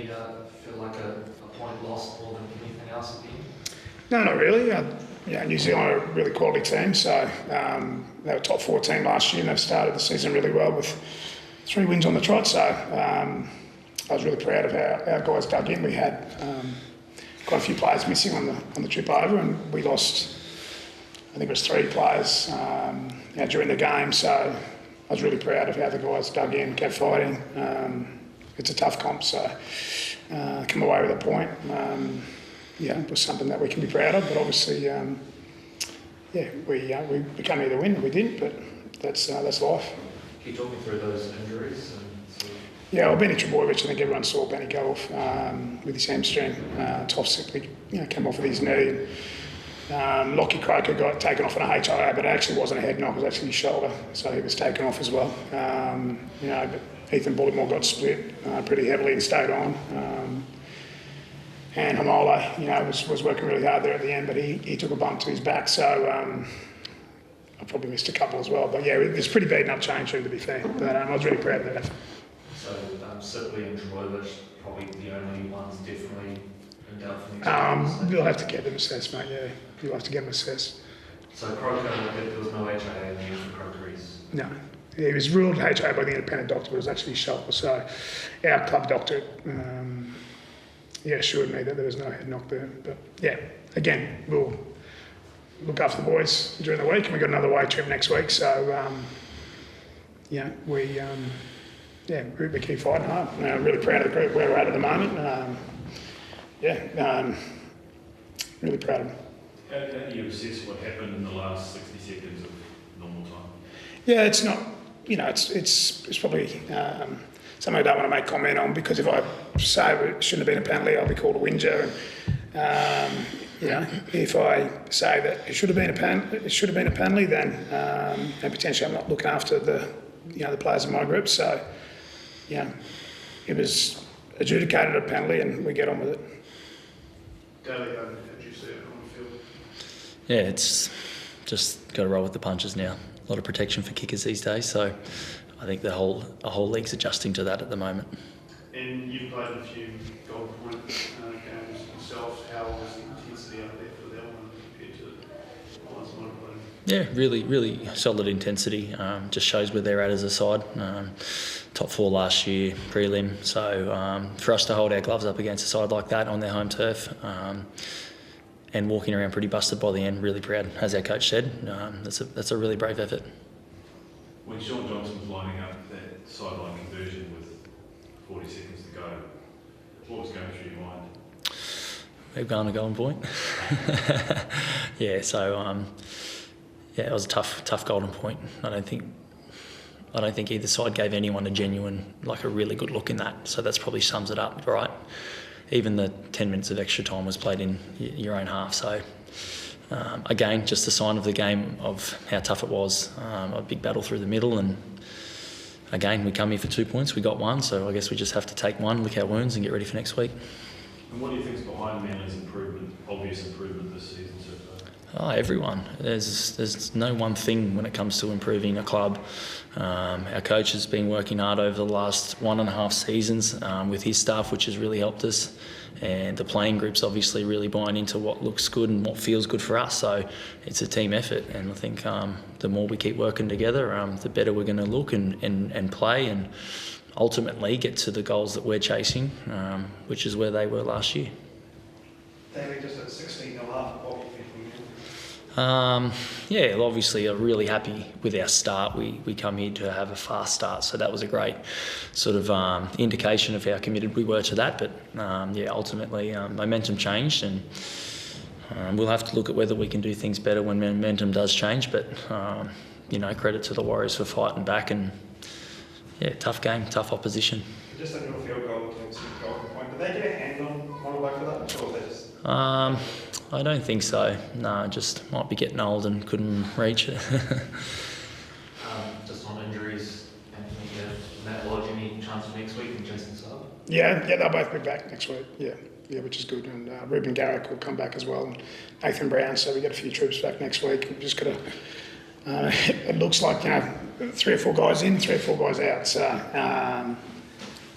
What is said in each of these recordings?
game feel like a point lost more than anything else at the end? No, not really. New Zealand are a really quality team, so they were top 4 team last year and they've started the season really well with 3 wins on the trot. So I was really proud of how our guys dug in. We had quite a few players missing on the trip over, and we lost, I think it was 3 players during the game. So I was really proud of how the guys dug in, kept fighting. It's a tough comp, so come away with a point. It was something that we can be proud of, but obviously, we can't either win or we didn't, but that's life. Can you talk me through those injuries? Benny Trebojevic, I think everyone saw Benny go off with his hamstring. Toff simply came off with his knee. Lockie Croker got taken off on a HIA, but it actually wasn't a head knock, it was actually his shoulder, so he was taken off as well. But Ethan Bullimore got split pretty heavily and stayed on. And Hamola, was working really hard there at the end, but he took a bump to his back, so I probably missed a couple as well. But it was pretty beaten up change room, to be fair. But I was really proud of that effort. So Sibley and Trebojevic, probably the only ones definitely in doubt from the experience? You'll have to get them assessed, mate, You'll have to get them assessed. So Croker, there was no HIA in the end for Croker? No. He was ruled HIA by the independent doctor, but it was actually his shoulder. So our club doctor assured me that there was no head knock there. But again, we'll look after the boys during the week, and we've got another away trip next week. So we keep fighting hard. I'm really proud of the group where we're at the moment. Really proud of them. How do you assess what happened in the last 60 seconds of normal time? Yeah, it's not. It's probably something I don't want to make comment on, because if I say it shouldn't have been a penalty, I'll be called a whinger. If I say that it should have been a penalty, then and potentially I'm not looking after the players in my group. So it was adjudicated a penalty, and we get on with it. Daly, how did you see it on the field? Yeah, it's just got to roll with the punches now. A lot of protection for kickers these days, so I think the whole league's adjusting to that at the moment. And you've played a few goal point games yourself. How was the intensity out there for that one compared to the last one played? Yeah, really solid intensity. Just shows where they're at as a side. Top 4 last year, prelim. So for us to hold our gloves up against a side like that on their home turf, and walking around pretty busted by the end, really proud. As our coach said, that's a really brave effort. When Sean Johnson was lining up that sideline conversion with 40 seconds to go, what was going through your mind? We've gone a golden point. It was a tough golden point. I don't think either side gave anyone a really good look in that. So that's probably sums it up, right? Even the 10 minutes of extra time was played in your own half. So again, just a sign of the game of how tough it was. A big battle through the middle, and again, we come here for 2 points. We got 1, so I guess we just have to take 1, lick our wounds, and get ready for next week. And what do you think is behind Manly's obvious improvement this season so far? Everyone. There's no one thing when it comes to improving a club. Our coach has been working hard over the last 1.5 seasons with his staff, which has really helped us. And the playing group's obviously really buying into what looks good and what feels good for us. So it's a team effort, and I think the more we keep working together, the better we're going to look and play, and ultimately get to the goals that we're chasing, which is where they were last year. Daly, just at 16 and a half, what do you think? Obviously I'm really happy with our start. We come here to have a fast start, so that was a great sort of indication of how committed we were to that. But ultimately momentum changed, and we'll have to look at whether we can do things better when momentum does change. But credit to the Warriors for fighting back, and tough game, tough opposition. Just on your field goal against Golden Point, did they get a hand on a way for that, or was they just? I don't think so. No, just might be getting old and couldn't reach it. Just on injuries, Matt Lodge, any chance for next week, and Jason Sub? Yeah, they'll both be back next week. Yeah, which is good. And Ruben Garrick will come back as well, and Nathan Brown. So we get a few troops back next week. We've just got to. It looks like 3 or 4 guys in, 3 or 4 guys out. So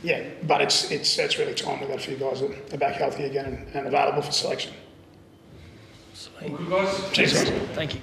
yeah, but it's really time. We've got a few guys that are back healthy again and available for selection. Sweet. Well, good guys. Cheers, guys. Thank you.